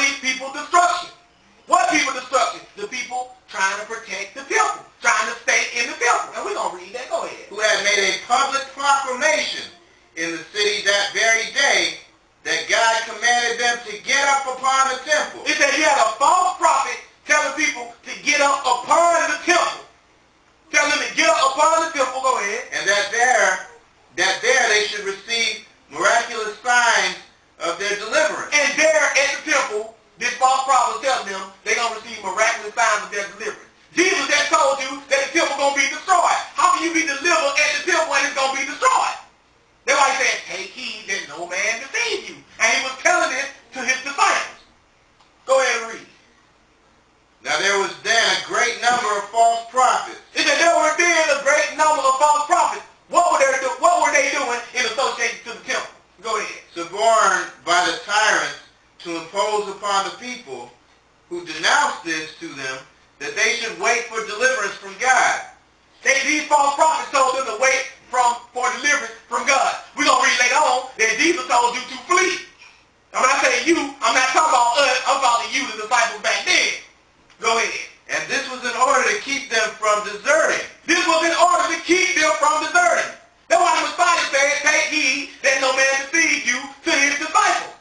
these people destruction. What people destruction? The people trying to protect the temple, trying to stay in the temple. And we're going to read that. Go ahead. Who had made a public proclamation in the city that very day that God commanded them to get up upon the temple. It said you had a false prophet telling people to get up upon the temple. Telling them to get up upon the temple. Go ahead. And that there they should receive miraculous signs of their deliverance. And there at the temple, this false prophet was telling them they're going to receive miraculous signs of their deliverance. Jesus had told you that the temple is going to be destroyed. How can you be delivered at the temple and it's going to be destroyed? That's why he said, take heed that no man deceive you. And he was telling this to his disciples. Go ahead and read. Now there was then a great number of false prophets. It said there were then a great number of false prophets. What were they doing in association to the temple? Go ahead. Suborned by the tyrants to impose upon the people who denounced this to them that they should wait for deliverance from God. These false prophets told them to wait for deliverance from God. We're going to read later on that Jesus told you to flee. And when I say you, I'm not talking about us. I'm talking you, the disciples back then. Go ahead. And this was in order to keep them from deserting. This was in order to keep them from deserting. That's why the Messiah said, take heed that no man deceive you to his disciples.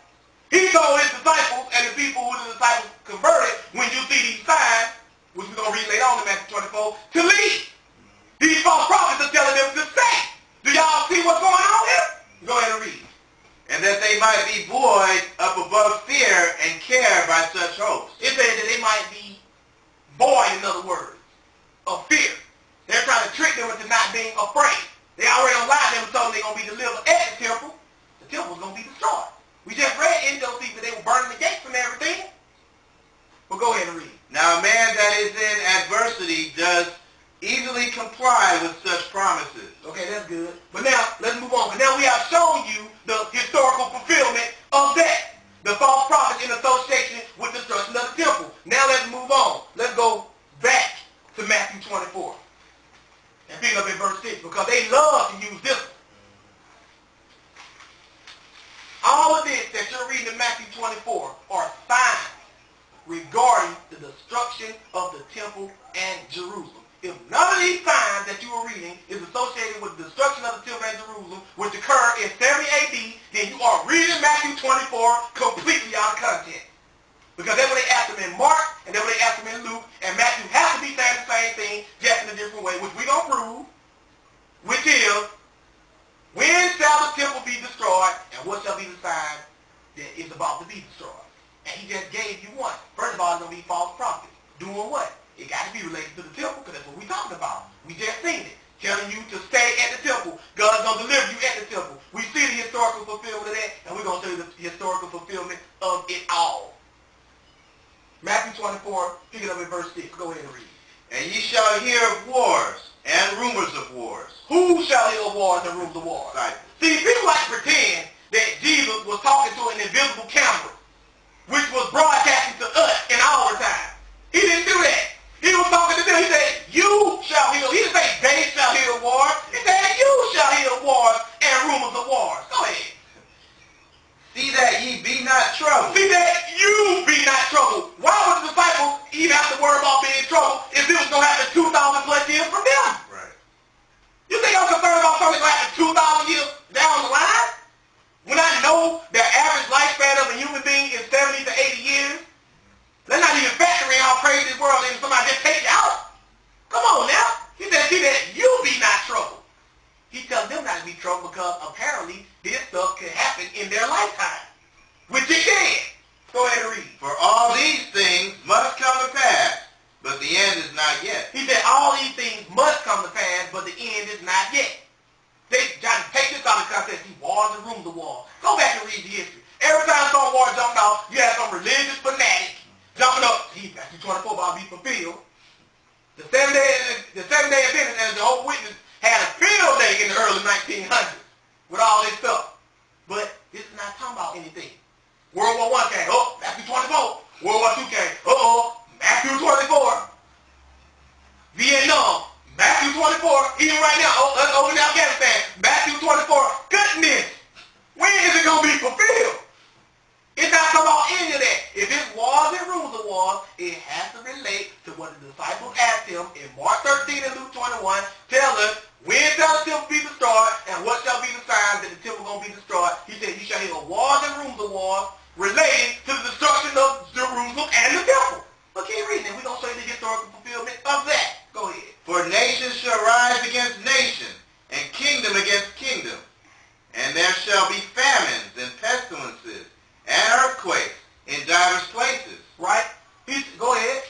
He told his disciples and the people who the disciples converted, when you see these signs, which we're going to read later on in Matthew 24, to leave. These false prophets are telling them to stay. Do y'all see what's going on here? Go ahead and read. And that they might be buoyed up above fear and care by such hopes. It said that they might be buoyed, in other words, of fear. They're trying to trick them into not being afraid. They already lied to them and told them they're going to be delivered at the temple. The temple's going to be destroyed. We just read in those people they were burning the gates and everything. But go ahead and read. Now a man that is in adversity does easily comply with such promises. Okay, that's good. But now, let's move on. But now we have shown you the historical fulfillment of that. The false prophets in association with the destruction of the temple. Now let's move on. Let's go back to Matthew 24. And pick up in verse 6, because they love to use this one. All of this that you're reading in Matthew 24 are signs regarding the destruction of the temple and Jerusalem. If none of these signs that you are reading is associated with the destruction of the temple and Jerusalem, which occurred in 70 AD, then you are reading Matthew 24 completely out of context. Because that's what they asked him in Mark, and that's what they asked him in Luke, and Matthew has to be saying the same thing, just in a different way, which we're going to prove, which is, when shall the temple be destroyed, and what shall be the sign that is about to be destroyed? And he just gave you one. First of all, it's going to be false prophets. Doing what? It got to be related to the temple, because that's what we're talking about. We just seen it. Telling you to stay at the temple. God's going to deliver you at the temple. We see the historical fulfillment of that, and we're going to show you the historical fulfillment of it all. Matthew 24, pick it up in verse 6. Go ahead and read. And ye shall hear of wars and rumors of wars. Who shall hear of wars and rumors of wars? Right. See, people like to pretend that Jesus was talking to an invisible camera, which was broadcasting to us in our time. He didn't do that. He was talking to them. He said, you shall hear. He didn't say they shall hear of wars. He said, you shall hear of wars and rumors of wars. Go ahead. See that ye be not troubled. See that you be not troubled. Why would the disciples even have to worry about being in trouble if this was going to happen 2,000 plus years from them? Right. You think I'm concerned about something going to happen 2,000 years down the line? When I know the average lifespan of a human being is 70 to 80 years? Let's not even factor in how crazy this world is and somebody just take you out. Come on now. He said, see that you be not troubled. He tells them not to be troubled because apparently this stuff could happen in their lifetime. Which it can. Go ahead and read. For all these things must come to pass, but the end is not yet. He said all these things must come to pass, but the end is not yet. They try to take this out of context. He wars and rumors of wars. Go back and read the history. Every time some war jumped out, you had some religious fanatic jumping up. Matthew 24 about to be fulfilled. The seven-day Adventist and the whole witness had a field day in the early 1900s with all this stuff. But this is not talking about anything. World War I came. Oh, Matthew 24. World War II came. Matthew 24. Vietnam. Matthew 24. Even right now, let's open Afghanistan. Matthew 24. Goodness. When is it going to be fulfilled? It's not talking about any of that. If it's 12, it has to relate to what the disciples asked him in Mark 13 and Luke 21. Tell us, when shall the temple be destroyed, and what shall be the signs that the temple going to be destroyed? He said, you shall hear wars and rumors of wars relating to the destruction of Jerusalem and the temple. But keep reading, we're going to show you the historical fulfillment of that. Go ahead. For nation shall rise against nation, and kingdom against kingdom. And there shall be famines and pestilences and earthquakes in divers places. Right? Go ahead.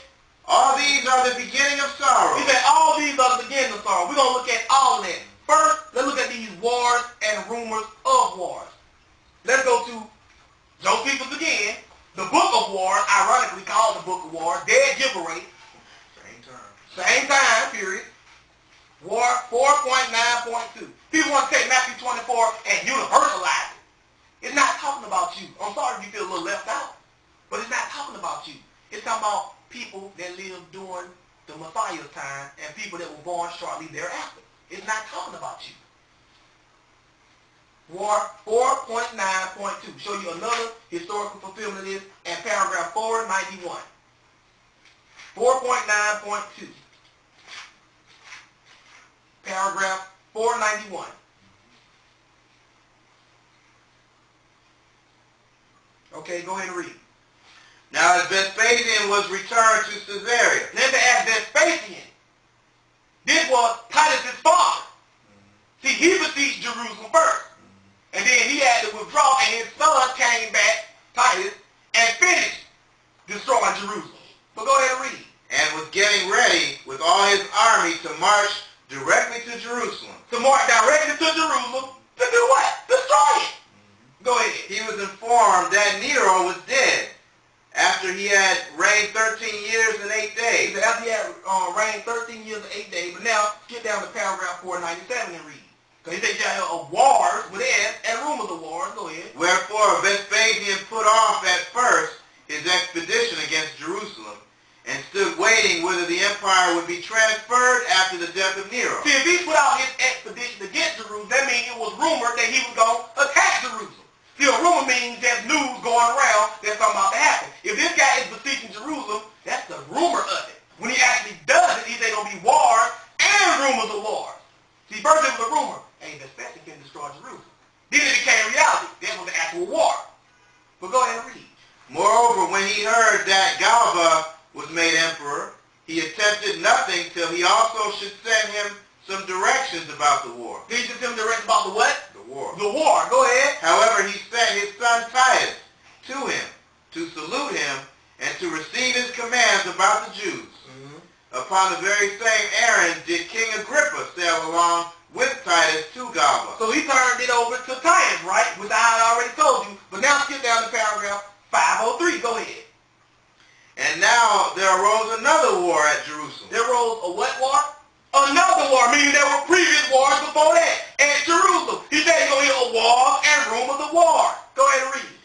All these are the beginning of sorrow. He said all these are the beginning of sorrow. We're going to look at all of that. First, let's look at these wars and rumors of wars. Let's go to Josephus again. The book of wars, ironically called the book of wars. Dead giveaway. Same time period. War 4.9.2. People want to take Matthew 24 and universalize it. It's not talking about you. I'm sorry if you feel a little left out. But it's not talking about you. It's talking about people that lived during the Messiah's time and people that were born shortly thereafter. It's not talking about you. War 4.9.2. Show you another historical fulfillment of this in paragraph 491. 4.9.2. Paragraph 491. Okay, go ahead and read. Now as Vespasian was returned to Caesarea. Let me ask Vespasian. This was Titus' father. See, he besieged Jerusalem first. And then he had to withdraw, and his son came back, Titus, and finished destroying Jerusalem. But go ahead and read. And was getting ready with all his army to march directly to Jerusalem. To march directly to Jerusalem to do what? Destroy it. Go ahead. He was informed that Nero was dead after he had reigned 13 years and 8 days. He said after he had reigned 13 years and 8 days. But now, get down to paragraph 497 and read. Because he said you have of wars within and rumors of wars. Go ahead. Wherefore Vespasian put off at first his expedition against Jerusalem, and stood waiting whether the empire would be transferred after the death of Nero. See, if he put out his expedition against Jerusalem, that means it was rumored that he was going to attack Jerusalem. See, a rumor means there's news going around that's something about to happen. If this guy is besieging Jerusalem, that's the rumor of it. When he actually does it, he's going to be wars and rumors of wars. See, first it was a rumor. Hey, Vespasian can destroy Jerusalem. Then it became reality. That was the actual war. But go ahead and read. Moreover, when he heard that Galba was made emperor, he attempted nothing till he also should send him some directions about the war. Did he send him directions about the what? The war. The war. Go ahead. However, he sent his son Titus to him to salute him and to receive his commands about the Jews. Upon the very same errand did King Agrippa sail along with Titus to Galba. So he turned it over to Titus, right? Which I had already told you. But now skip down to paragraph 503. Go ahead. And now there arose another war at Jerusalem. There arose a what war? Another war, meaning there were previous wars before that at Jerusalem. He said he's going to hear a war and rumors of war. Go ahead and read.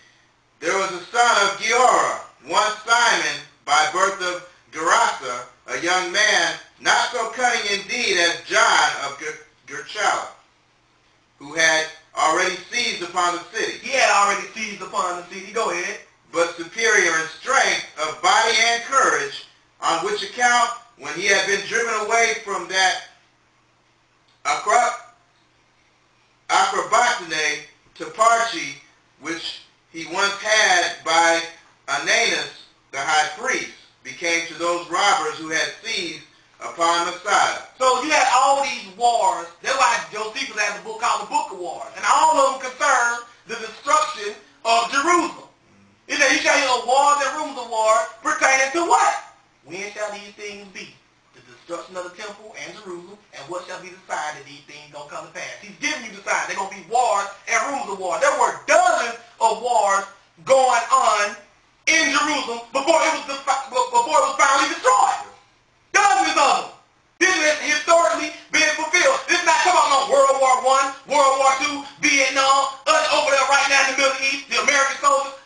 There was a son of Giora, one Simon, by birth of Gerasa, a young man, not so cunning indeed as John of Gerchala, who had already seized upon the city. He had already seized upon the city. Go ahead. But superior in strength of body and courage, on which account, when he had been driven away from that Acrobatine to Parchi, which he once had by Ananus the high priest, became to those robbers who had seized upon Messiah. So you had all these wars. That's why Josephus has a book called the Book of Wars. And all of them concern the destruction of Jerusalem. He said, you shall hear of wars and rumors of wars pertaining to what? When shall these things be? The destruction of the temple and Jerusalem, and what shall be the sign that these things don't come to pass? He's giving you the sign. They're going to be wars and rumors of wars. There were dozens of wars going on in Jerusalem before it was finally destroyed. Dozens of them. This has historically been fulfilled. This is not talking about no World War I, World War II, Vietnam, us over there right now in the Middle East, the American soldiers.